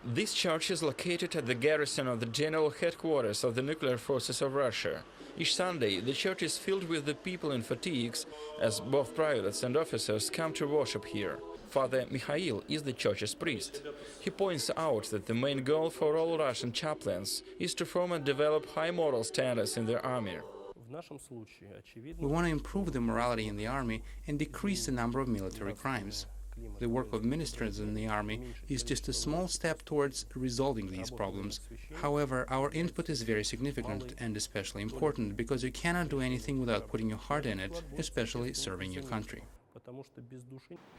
This church is located at the garrison of the general headquarters of the nuclear forces of Russia. Each Sunday, the church is filled with the people in fatigues, as both privates and officers come to worship here. Father Michail is the church's priest. He points out that the main goal for all Russian chaplains is to form and develop high moral standards in their army. We want to improve the morality in the army and decrease the number of military crimes. The work of ministers in the army is just a small step towards resolving these problems. However, our input is very significant and especially important because you cannot do anything without putting your heart in it, especially serving your country.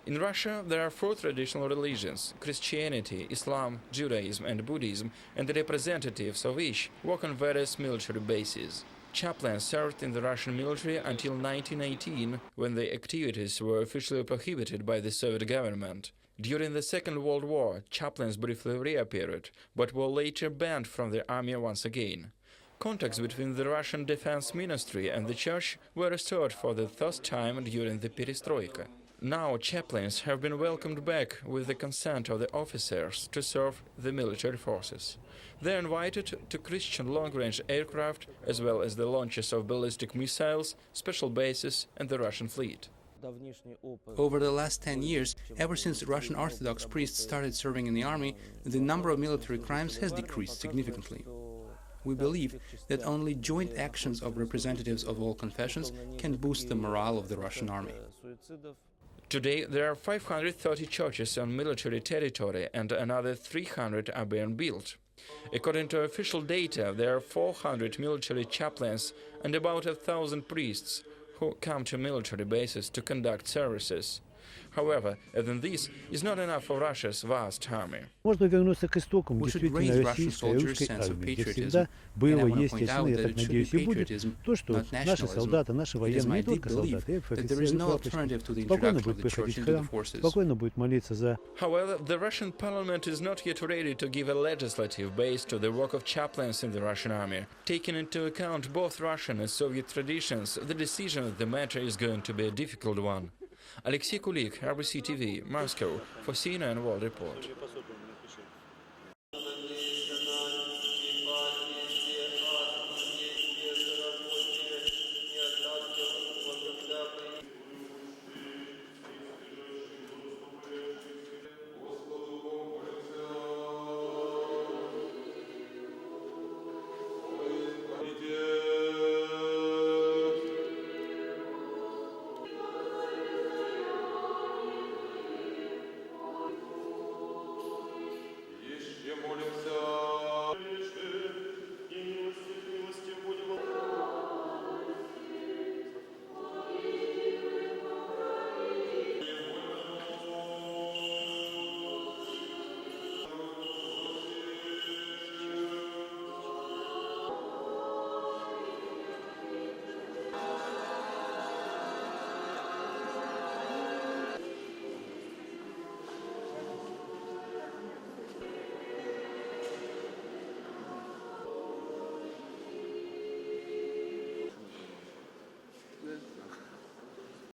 In Russia, there are four traditional religions: Christianity, Islam, Judaism and Buddhism, and the representatives of each work on various military bases. Chaplains served in the Russian military until 1918, when the activities were officially prohibited by the Soviet government. During the Second World War, chaplains briefly reappeared, but were later banned from the army once again. Contacts between the Russian Defense Ministry and the Church were restored for the first time during the Perestroika. Now chaplains have been welcomed back with the consent of the officers to serve the military forces. They are invited to Christian long-range aircraft, as well as the launches of ballistic missiles, special bases and the Russian fleet. Over the last 10 years, ever since Russian Orthodox priests started serving in the army, the number of military crimes has decreased significantly. We believe that only joint actions of representatives of all confessions can boost the morale of the Russian army. Today, there are 530 churches on military territory and another 300 are being built. According to official data, there are 400 military chaplains and about 1,000 priests who come to military bases to conduct services. However, even this is not enough for Russia's vast army. Можно вернуться к истокам We should действительно raise Russian российской soldiers' русской sense of армии, где patriotism. всегда было, And I want to есть, point есть, out я that так it should надеюсь, be и будет, patriotism, то, что not наши nationalism. солдаты, наши It is военные, my не deep только belief солдаты, that there офицеры, is no прапорщики, alternative to the спокойно introduction of будет the приходить church в into the храм, forces. спокойно будет молиться за... However, the Russian parliament is not yet ready to give a legislative base to the work of chaplains in the Russian army. Taking into account both Russian and Soviet traditions, the decision of the matter is going to be a difficult one. Aleksey Kulik, RVSN TV, Moscow, for CNN World Report.